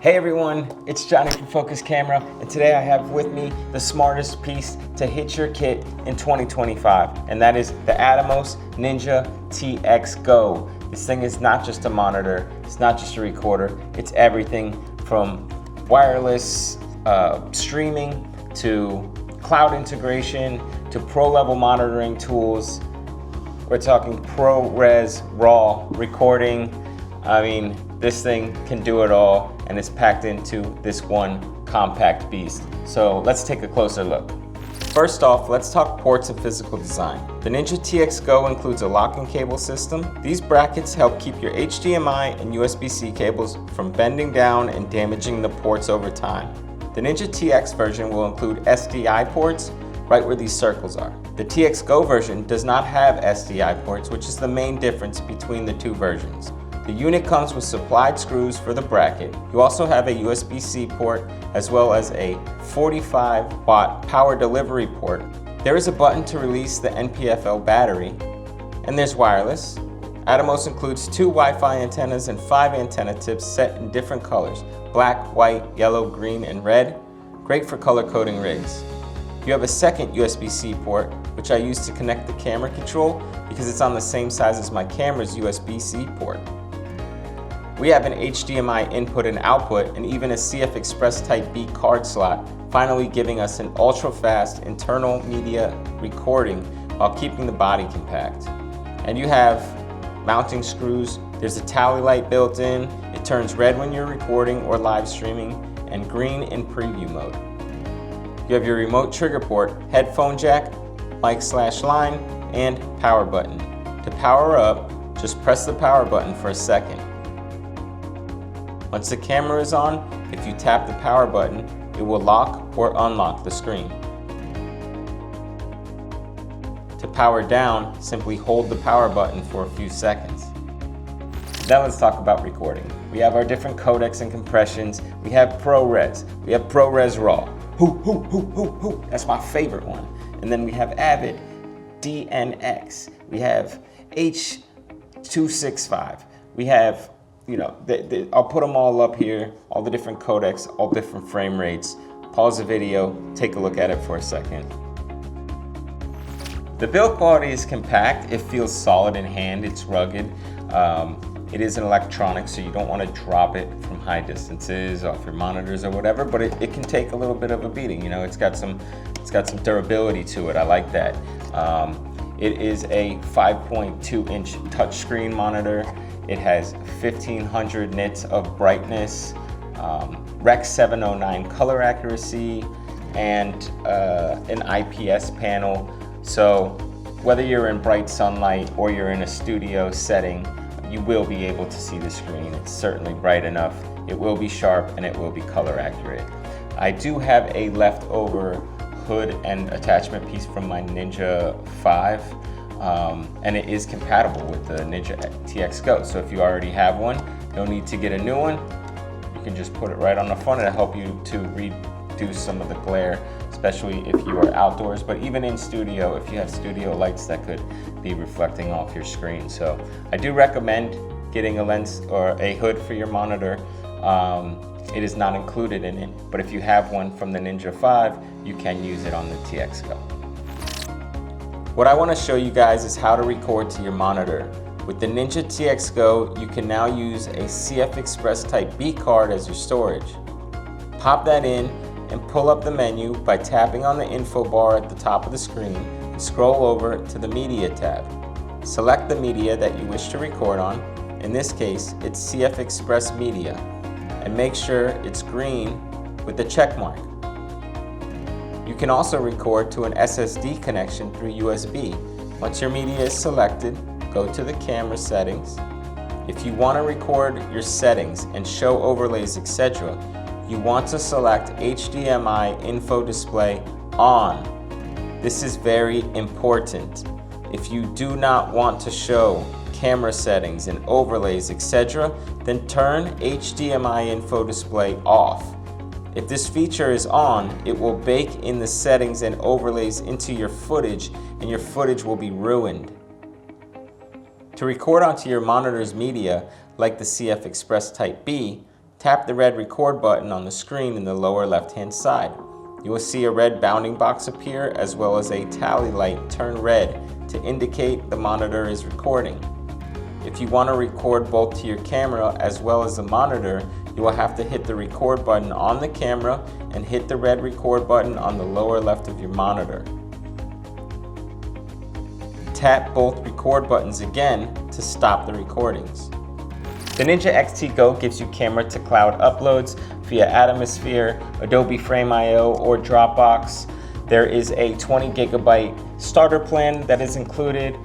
Hey everyone, it's Johnny from Focus Camera, and today I have with me the smartest piece to hit your kit in 2025, and that is the Atomos Ninja TX GO. This thing is not just a monitor, it's not just a recorder, it's everything from wireless streaming to cloud integration to pro level monitoring tools. We're talking ProRes RAW recording. I mean, this thing can do it all, and it's packed into this one compact beast. So let's take a closer look. First off, let's talk ports and physical design. The Ninja TX GO includes a locking cable system. These brackets help keep your HDMI and USB-C cables from bending down and damaging the ports over time. The Ninja TX version will include SDI ports right where these circles are. The TX GO version does not have SDI ports, which is the main difference between the two versions. The unit comes with supplied screws for the bracket. You also have a USB-C port as well as a 45-watt power delivery port. There is a button to release the NPFL battery, and there's wireless. Atomos includes 2 Wi-Fi antennas and 5 antenna tips set in different colors: black, white, yellow, green, and red. Great for color coding rigs. You have a second USB-C port, which I use to connect the camera control because it's on the same size as my camera's USB-C port. We have an HDMI input and output, and even a CFexpress Type B card slot, finally giving us an ultra-fast internal media recording while keeping the body compact. And you have mounting screws. There's a tally light built in. It turns red when you're recording or live streaming, and green in preview mode. You have your remote trigger port, headphone jack, mic/line, and power button. To power up, just press the power button for a second. Once the camera is on, if you tap the power button, it will lock or unlock the screen. To power down, simply hold the power button for a few seconds. Now let's talk about recording. We have our different codecs and compressions. We have ProRes. We have ProRes RAW. That's my favorite one. And then we have Avid DNX. We have H.265. We have, I'll put them all up here, all the different codecs, all different frame rates. Pause the video, take a look at it for a second. The build quality is compact. It feels solid in hand. It's rugged. It is an electronic, so you don't want to drop it from high distances off your monitors or whatever, but it can take a little bit of a beating. It's got some durability to it. I like that. It is a 5.2-inch touchscreen monitor. It has 1500 nits of brightness, Rec 709 color accuracy, and an IPS panel. So whether you're in bright sunlight or you're in a studio setting, you will be able to see the screen. It's certainly bright enough. It will be sharp and it will be color accurate. I do have a leftover hood and attachment piece from my Ninja 5. And it is compatible with the Ninja TX GO. So if you already have one, no need to get a new one. You can just put it right on the front. It'll help you to reduce some of the glare, especially if you are outdoors, but even in studio, if you have studio lights that could be reflecting off your screen. So I do recommend getting a lens or a hood for your monitor. It is not included in it, but if you have one from the Ninja 5, you can use it on the TX GO. What I want to show you guys is how to record to your monitor. With the Ninja TX GO, you can now use a CFexpress Type B card as your storage. Pop that in and pull up the menu by tapping on the info bar at the top of the screen and scroll over to the Media tab. Select the media that you wish to record on. In this case, it's CFexpress Media, and make sure it's green with the check mark. You can also record to an SSD connection through USB. Once your media is selected, go to the camera settings. If you want to record your settings and show overlays, etc., you want to select HDMI info display on. This is very important. If you do not want to show camera settings and overlays, etc., then turn HDMI info display off. If this feature is on, it will bake in the settings and overlays into your footage, and your footage will be ruined. To record onto your monitor's media, like the CFexpress Type B, Tap the red record button on the screen in the lower left-hand side. You will see a red bounding box appear as well as a tally light turn red to indicate the monitor is recording. If you want to record both to your camera as well as the monitor, you will have to hit the record button on the camera and hit the red record button on the lower left of your monitor. Tap both record buttons again to stop the recordings. The Ninja XT GO gives you camera to cloud uploads via Atomosphere, Adobe Frame IO, or Dropbox. There is a 20 gigabyte starter plan that is included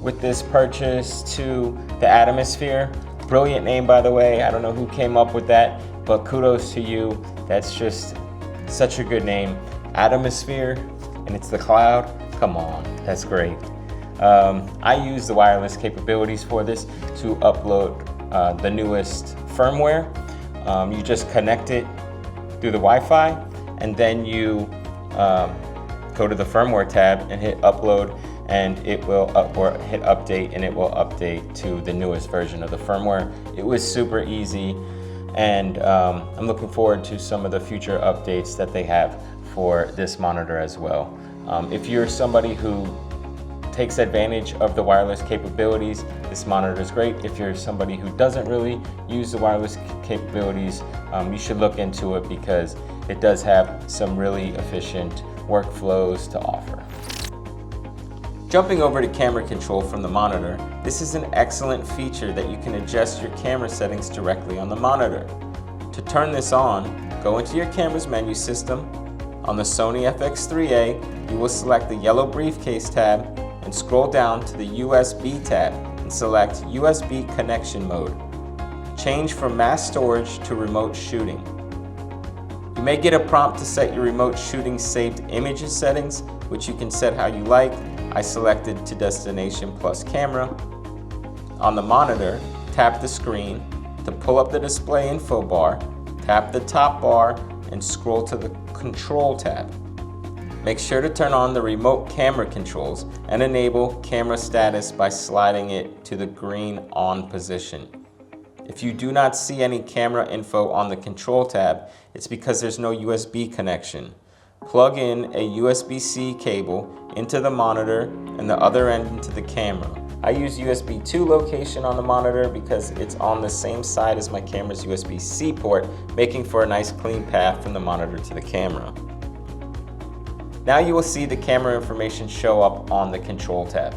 with this purchase to the Atomosphere. Brilliant name, by the way. I don't know who came up with that, but kudos to you. That's just such a good name. Atomosphere, and it's the cloud. Come on, that's great. I use the wireless capabilities for this to upload the newest firmware. You just connect it through the Wi-Fi, and then you go to the firmware tab and hit upload, and it will or hit update, and it will update to the newest version of the firmware. It was super easy, and I'm looking forward to some of the future updates that they have for this monitor as well. If you're somebody who takes advantage of the wireless capabilities, this monitor is great. If you're somebody who doesn't really use the wireless capabilities, you should look into it because it does have some really efficient workflows to offer. Jumping over to camera control from the monitor, this is an excellent feature that you can adjust your camera settings directly on the monitor. To turn this on, go into your camera's menu system. On the Sony FX3A, you will select the yellow briefcase tab and scroll down to the USB tab and select USB connection mode. Change from mass storage to remote shooting. You may get a prompt to set your remote shooting saved images settings, which you can set how you like. I selected to destination plus camera. On the monitor, tap the screen to pull up the display info bar, tap the top bar, and scroll to the control tab. Make sure to turn on the remote camera controls and enable camera status by sliding it to the green on position. If you do not see any camera info on the control tab, it's because there's no USB connection. Plug in a USB-C cable into the monitor and the other end into the camera. I use USB 2 location on the monitor because it's on the same side as my camera's USB-C port, making for a nice clean path from the monitor to the camera. Now you will see the camera information show up on the control tab.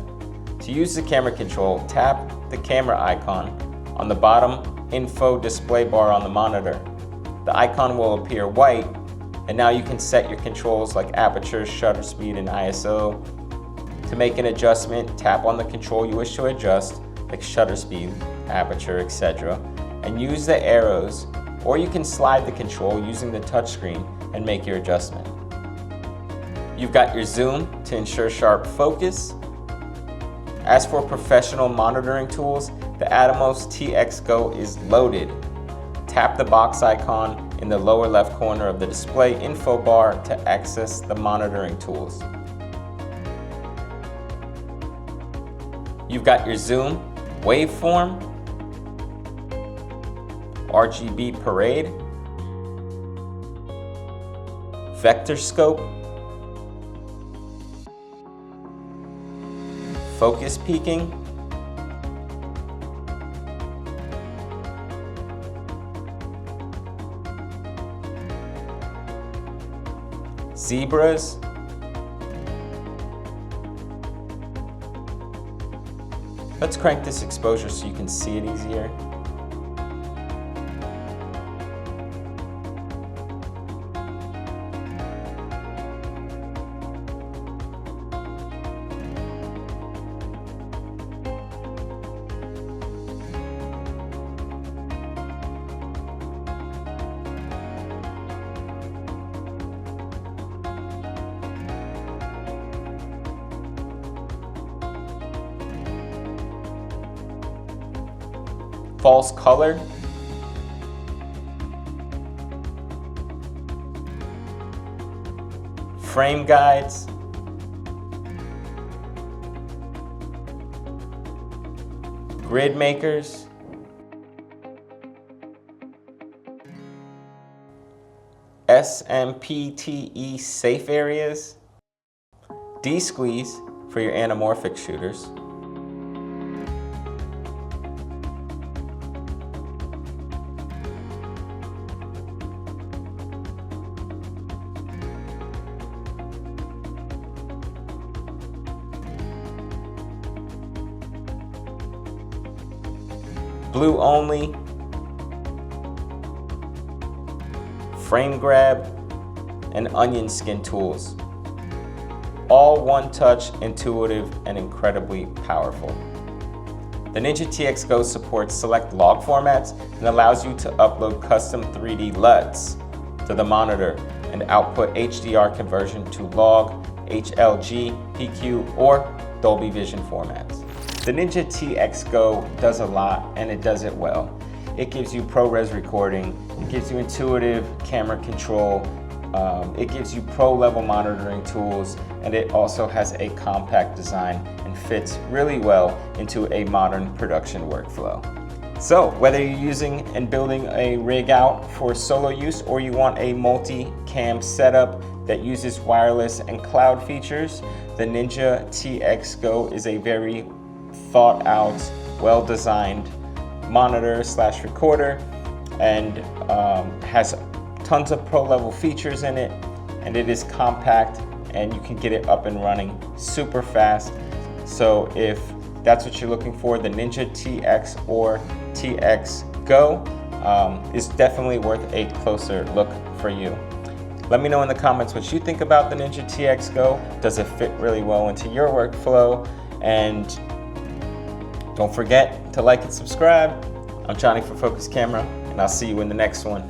To use the camera control, tap the camera icon on the bottom info display bar on the monitor. The icon will appear white, and now you can set your controls like aperture, shutter speed, and ISO. To make an adjustment, tap on the control you wish to adjust, like shutter speed, aperture, etc., and use the arrows, or you can slide the control using the touchscreen and make your adjustment. You've got your zoom to ensure sharp focus. As for professional monitoring tools, the Atomos TX GO is loaded. Tap the box icon in the lower left corner of the display info bar to access the monitoring tools. You've got your zoom, waveform, RGB parade, vector scope, focus peaking, zebras, let's crank this exposure so you can see it easier. False color, frame guides, grid makers, SMPTE safe areas, D-squeeze for your anamorphic shooters, blue only, frame grab, and onion skin tools. All one-touch, intuitive, and incredibly powerful. The Ninja TX GO supports select log formats and allows you to upload custom 3D LUTs to the monitor and output HDR conversion to log, HLG, PQ, or Dolby Vision formats. The Ninja TX GO does a lot, and it does it well. It gives you ProRes recording, it gives you intuitive camera control, it gives you pro-level monitoring tools, and it also has a compact design and fits really well into a modern production workflow. So whether you're using and building a rig out for solo use, or you want a multi-cam setup that uses wireless and cloud features, the Ninja TX GO is a very thought out, well-designed monitor / recorder, and has tons of pro level features in it, and it is compact, and you can get it up and running super fast. So if that's what you're looking for, the Ninja TX or TX GO is definitely worth a closer look for you. Let me know in the comments what you think about the Ninja TX GO. Does it fit really well into your workflow? And don't forget to like and subscribe. I'm Johnny for Focus Camera, and I'll see you in the next one.